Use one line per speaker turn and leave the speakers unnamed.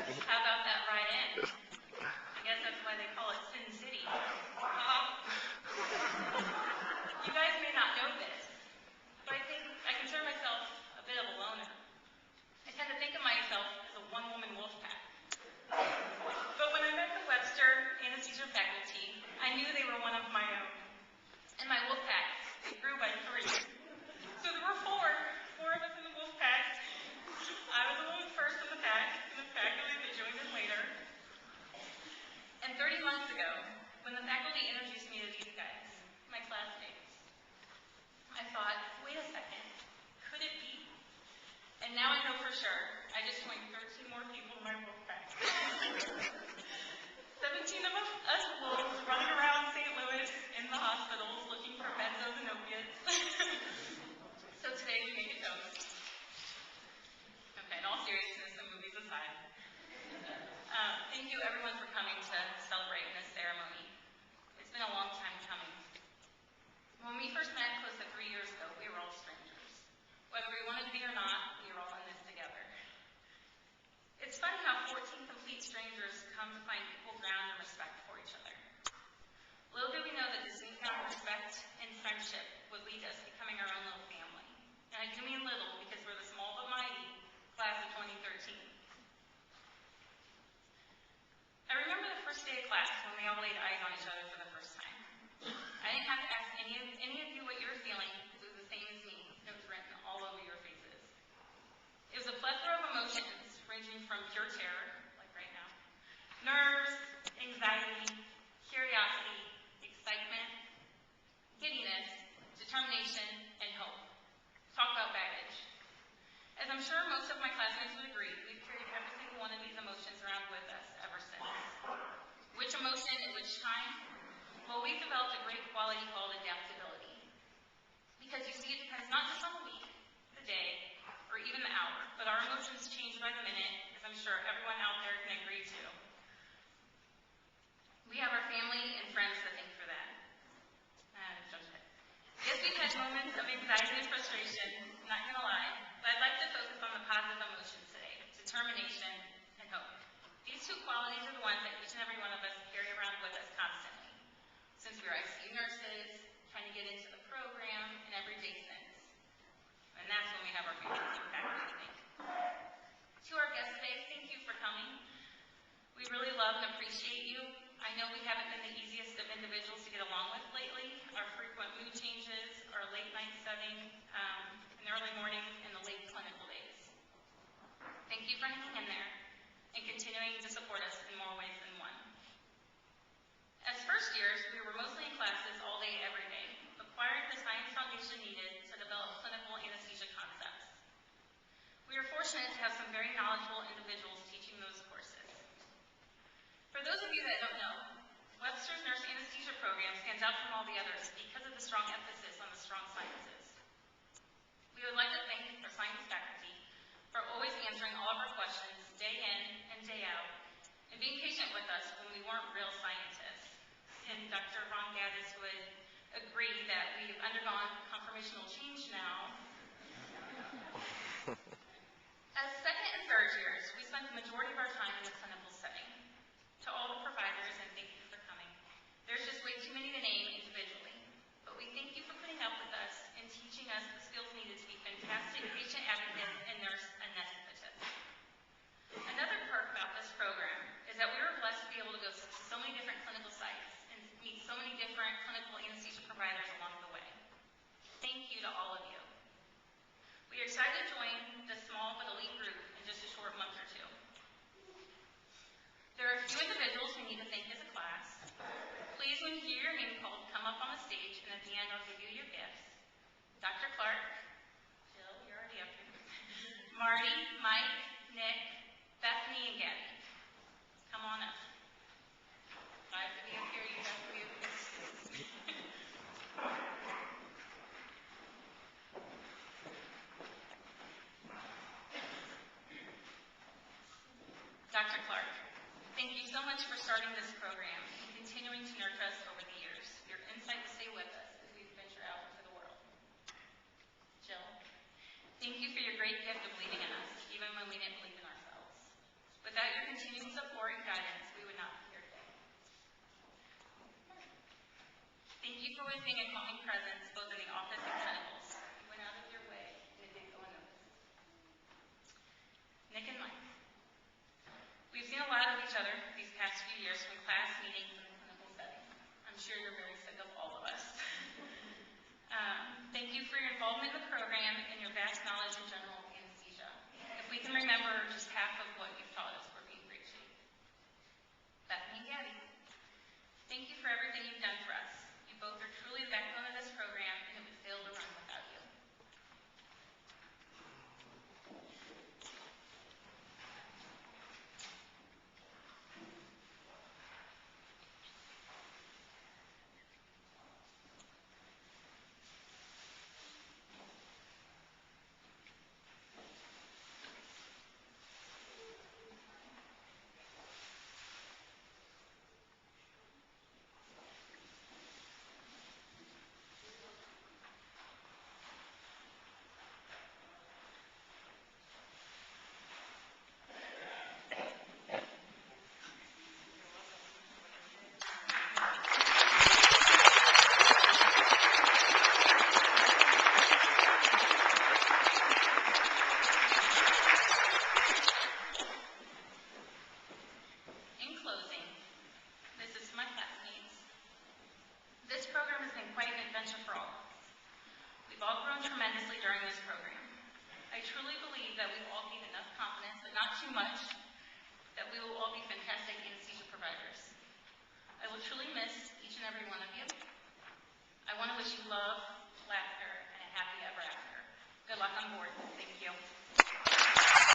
How about that right in? I guess that's why they call it Sin City. You guys may not know this, but I think I consider myself a bit of a loner. I tend to think of myself as a one-woman wolfpack. But when I met the Webster Anesthesia faculty, I knew they were one of my own. And my wolfpack, it grew by 3. So there were 4 of us in the wolfpack. I was the one first in the pack, and the faculty that joined in later. And 30 months ago, when the faculty introduced me to these guys, my classmates, I thought, wait a second, could it be? And now I know for sure, I just joined 13 more people in my wolfpack. 17 of us wolves running around St. Louis in the hospitals looking for benzos and opiates. So today we make a toast. Okay, in all seriousness and movies aside. Thank you everyone for coming to celebrate in this ceremony. It's been a long time coming. When we first met close to 3 years ago, we were all strangers. Whether we wanted to be or not, we were all in this together. It's funny how 14 complete strangers come to find equal ground and respect for each other. Little did we know that this newfound respect and friendship would lead to us becoming our own little family. And I do mean little because we're the small but mighty class of 2013. I remember the first day of class when we all laid eyes on each other for the first time. I didn't have to ask any of you what you were feeling because it was the same as me. It was written all over your faces. It was a plethora of emotions ranging from pure terror, like right now, nerves, anxiety, curiosity, excitement, giddiness, determination, and hope. Talk about baggage. As I'm sure most of my classmates would agree, we've carried every single one of these emotions around with us ever since. Which emotion at which time? Well, we've developed a great quality called adaptability. Because you see, it depends not just on the week, the day, or even the hour, but our emotions change by the minute, as I'm sure everyone out there can agree to. We have our family and friends to thank for that. Yes, we've had moments of anxiety and frustration, not gonna lie, but I'd like to focus on the positive emotions today, determination and hope. These 2 qualities are the ones that each and every one of us carry around with us constantly, since we were ICU nurses, trying to get into the program, and every day since. And that's when we have our families and faculty to thank. To our guests today, thank you for coming. We really love and appreciate you. I know we haven't been the easiest of individuals to get along with lately. Our frequent mood changes, our late night setting, and early mornings, and the late clinical days. Thank you for hanging in there and continuing to support us in more ways than one. As first years, we were mostly in classes all day, every day, acquiring the science foundation needed to develop clinical anesthesia concepts. We are fortunate to have some very knowledgeable individuals teaching those courses. For those of you that don't know, Webster's Nurse Anesthesia program stands out from all the others because of the strong emphasis on the strong sciences. We would like to thank our science faculty for always answering all of our questions day in and day out, and being patient with us when we weren't real scientists. And Dr. Ron Gaddis would agree that we've undergone conformational change now. As second and third years, we spent the majority of our time in the clinical setting. To all the providers, and thank you for coming. There's just way too many to name individually, but we thank you for putting up with us and teaching us the skills needed to be fantastic patient advocates and nurse anesthetists. Another perk about this program is that we were blessed to be able to go to so many different clinical sites and meet so many different clinical anesthesia providers along the way. Thank you to all of you. We are excited to join this small but elite group in just a short month or 2. There are a few individuals we need to thank as a class. Please, when you hear your name called, come up on the stage, and at the end I'll give you your gifts. Dr. Clark, Jill, you're already up here. Marty, Mike, Nick, Bethany, and Gabby. Come on up. I have to be up here, you have to be up here. Dr. Clark, thank you so much for starting this program and continuing to nurture us over the years. Your insight will stay with us as we venture out into the world. Jill, thank you for your great gift of believing in us, even when we didn't believe in ourselves. Without your you for always being a calming presence, both in the office and clinicals. You went out of your way, and it didn't go unnoticed. Nick and Mike. We've seen a lot of each other these past few years from class meetings and the clinical setting. I'm sure you're very sick of all of us. Thank you for your involvement in the program and your vast knowledge in general anesthesia. If we can remember just half of what you've taught us, we're being great shape. Bethany and Gabby, thank you for everything you've done for us. You both are truly the backbone of this program, and it would fail to run without you. This program has been quite an adventure for all of us. We've all grown tremendously during this program. I truly believe that we will all gain enough confidence, but not too much, that we will all be fantastic anesthesia providers. I will truly miss each and every one of you. I want to wish you love, laughter, and a happy ever after. Good luck on board. Thank you.